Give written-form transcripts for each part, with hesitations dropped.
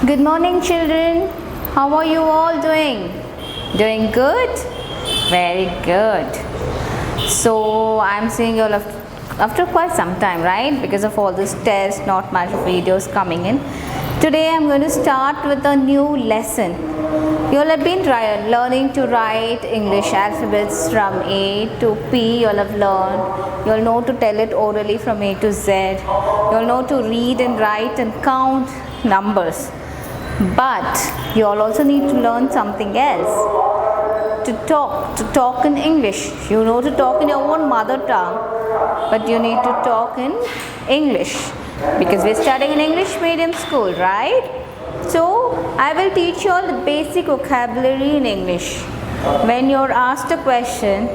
Good morning, children. How are you all doing? Doing good? Very good. So, I'm seeing you all after quite some time, right? Because of all this tests, not much videos coming in. Today, I'm going to start with a new lesson. You all have been learning to write English alphabets from A to P. You all have learned. You all know to tell it orally from A to Z. You all know to read and write and count numbers. But you all also need to learn something else. To talk in English. You know to talk in your own mother tongue, but you need to talk in English because we're studying in English medium school, right? So I will teach you all the basic vocabulary in English. When you're asked a question,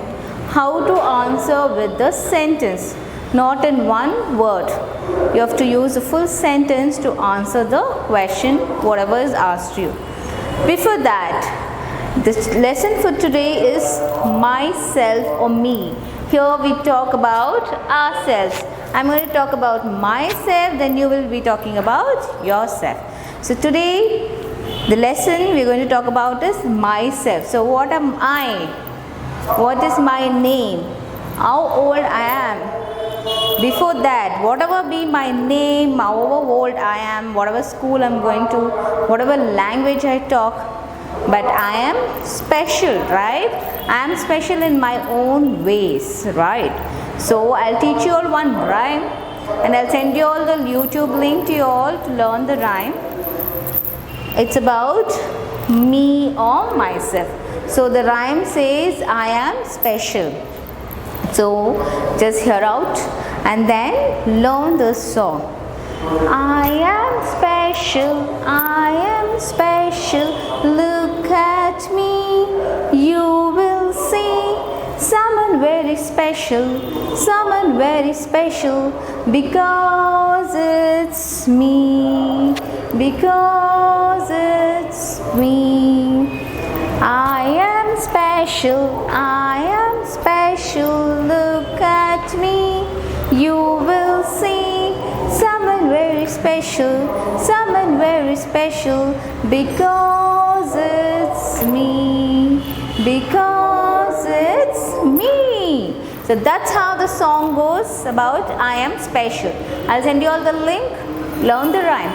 how to answer with the sentence, not in one word. You have to use a full sentence to answer the question, whatever is asked you. Before that, this lesson for today is myself or me. Here we talk about ourselves. I'm going to talk about myself, then you will be talking about yourself. So today, the lesson we're going to talk about is myself. So what am I? What is my name? How old I am? Before that, whatever be my name, however old I am, whatever school I'm going to, whatever language I talk, but I am special, right? I am special in my own ways, right? So I'll teach you all one rhyme and I'll send you all the YouTube link to you all to learn the rhyme. It's about me or myself. So the rhyme says I am special. So just hear out and then learn the song. I am special, I am special, look at me, you will see someone very special because it's me, because it's me. I am special, I am special, look at me, you will see someone very special because it's me, because it's me. So that's how the song goes about I am special. I'll send you all the link, learn the rhyme.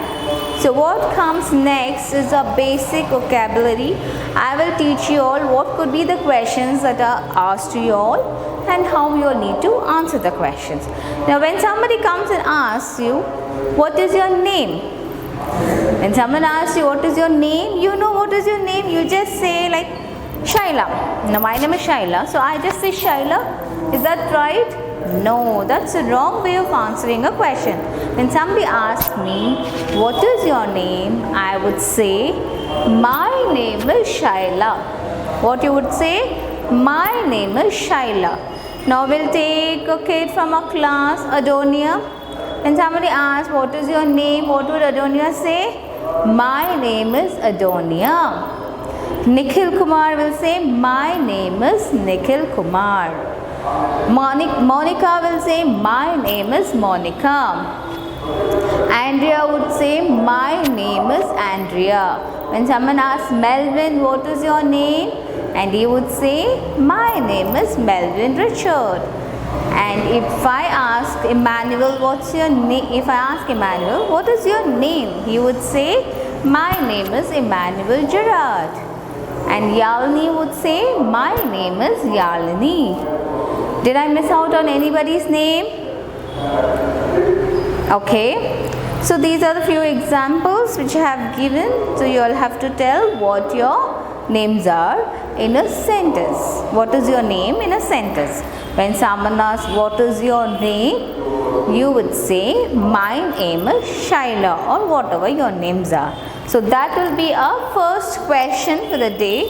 So what comes next is a basic vocabulary. I will teach you all what could be the questions that are asked to you all and how you all need to answer the questions. Now when somebody comes and asks you, what is your name? When someone asks you what is your name, you know what is your name. You just say like Shaila. Now my name is Shaila, so I just say Shaila. Is that right? No, that's a wrong way of answering a question. When somebody asks me, what is your name? I would say, my name is Shaila. What you would say? My name is Shaila. Now we'll take a kid from our class, Adonia. When somebody asks, what is your name? What would Adonia say? My name is Adonia. Nikhil Kumar will say, my name is Nikhil Kumar. Monica will say, my name is Monica. Andrea would say, my name is Andrea. When someone asks Melvin, what is your name? And he would say, my name is Melvin Richard. And if I ask Emmanuel, what's your name? If I ask Emmanuel, what is your name? He would say, my name is Emmanuel Gerard. And Yalini would say, my name is Yalini. Did I miss out on anybody's name? Okay. So these are the few examples which I have given. So you all have to tell what your names are in a sentence. What is your name in a sentence? When someone asks, what is your name? You would say, my name is Shaila or whatever your names are. So that will be our first question for the day.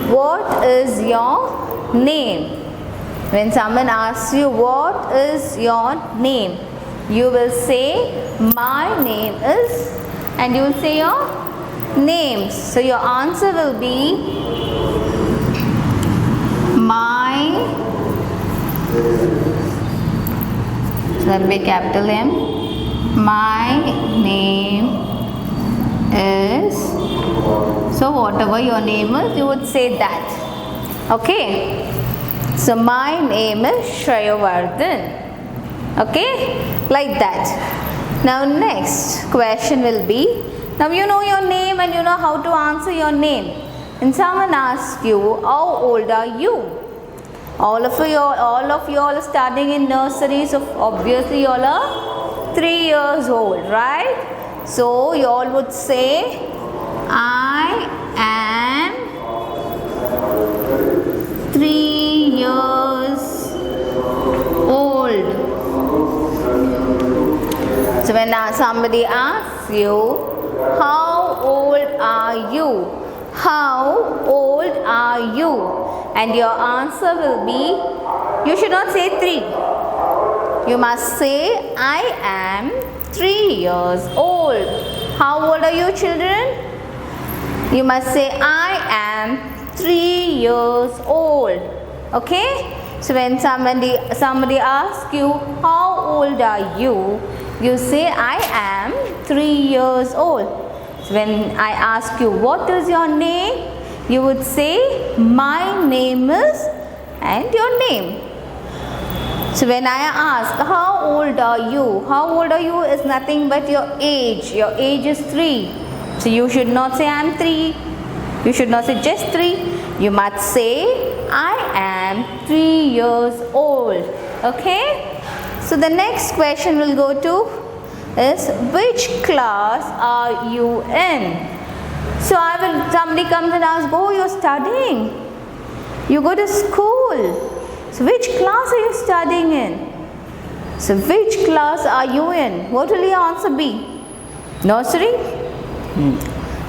What is your name? When someone asks you, what is your name? You will say, my name is, and you will say your names. So your answer will be, my, so that will be capital M, my name is, so whatever your name is, you would say that. Okay. So my name is Shreyavardhan. Okay, like that. Now next question will be, now you know your name and you know how to answer your name. And someone asks you, how old are you? All of you all are studying in nursery, so obviously you all are 3 years old, right? So you all would say, I am 3 years old. So when somebody asks you, how old are you? How old are you? And your answer will be, you should not say 3. You must say, I am 3 years old. How old are you, children? You must say, I am 3 years old. Okay? So when somebody asks you, how old are you? You say, I am 3 years old. So when I ask you, what is your name? You would say, my name is, and your name. So when I ask, how old are you? How old are you is nothing but your age. Your age is 3. So you should not say, I am 3. You should not say just 3. You must say, I am 3 years old. Okay? So the next question will go to is, which class are you in? So somebody comes and asks, oh, you're studying. You go to school. So which class are you studying in? So which class are you in? What will your answer be? Nursery?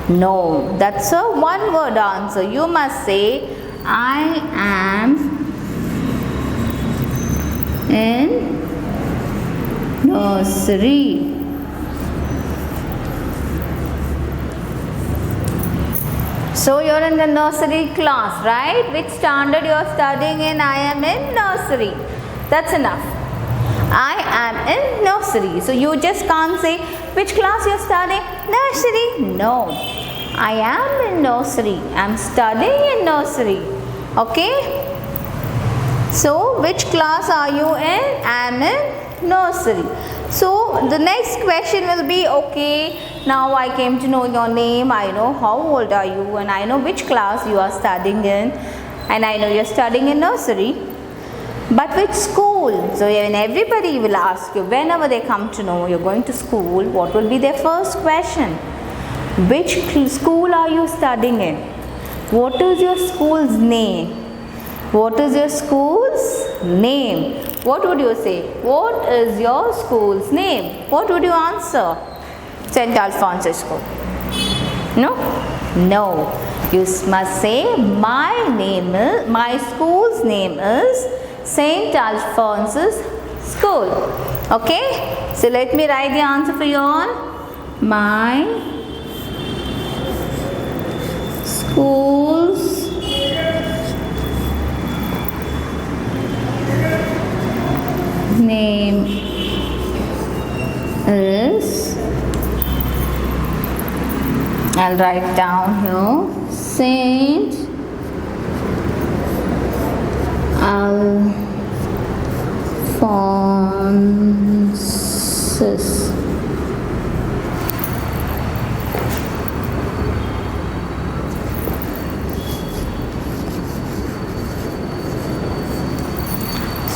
No, that's a one word answer. You must say, I am in nursery. So you are in the nursery class, right? Which standard you are studying in? I am in nursery. That's enough. I am in nursery. So you just can't say, which class you are studying? Nursery. No. I am in nursery. I am studying in nursery. Okay? So which class are you in? I am in nursery. So the next question will be, okay, now I came to know your name, I know how old are you, and I know which class you are studying in, and I know you are studying in nursery. But which school? So when everybody will ask you, whenever they come to know you're going to school, what will be their first question? Which school are you studying in? What is your school's name? What is your school's name? What would you say? What is your school's name? What would you answer? St. Alphonsus School. No? No. You must say, my school's name is St. Alphonsus School. Okay? So let me write the answer for you all. My school's name is, I'll write down here, St. Alphonsus.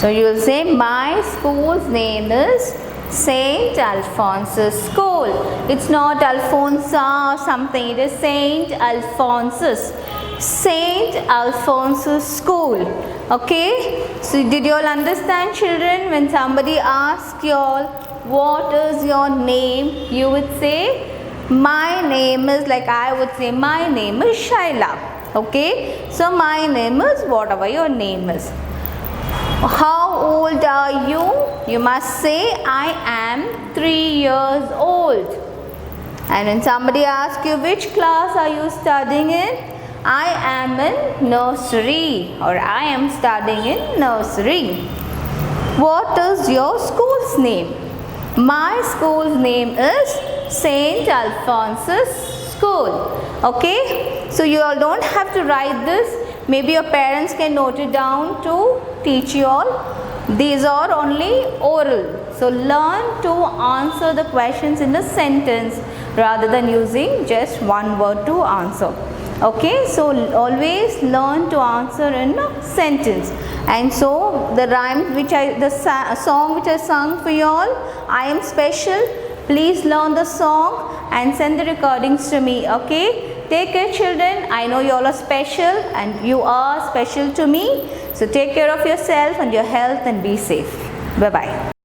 So you will say, my school's name is St. Alphonsus School. It's not Alfonsa or something, it is St. Alphonsus. St. Alphonsus School. Okay? So did you all understand, children? When somebody asks you all, what is your name? You would say, my name is, like I would say, my name is Shaila. Okay? So my name is whatever your name is. How old are you? You must say, I am 3 years old. And when somebody asks you, which class are you studying in? I am in nursery, or I am studying in nursery. What is your school's name? My school's name is St. Alphonsus school. Okay, so you all don't have to write this. Maybe your parents can note it down to teach you all. These are only oral, so learn to answer the questions in the sentence rather than using just one word to answer. Okay, so always learn to answer in a sentence. And so the rhyme which song which I sung for you all, I am special. Please learn the song and send the recordings to me. Okay, take care children. I know you all are special and you are special to me. So take care of yourself and your health and be safe. Bye bye.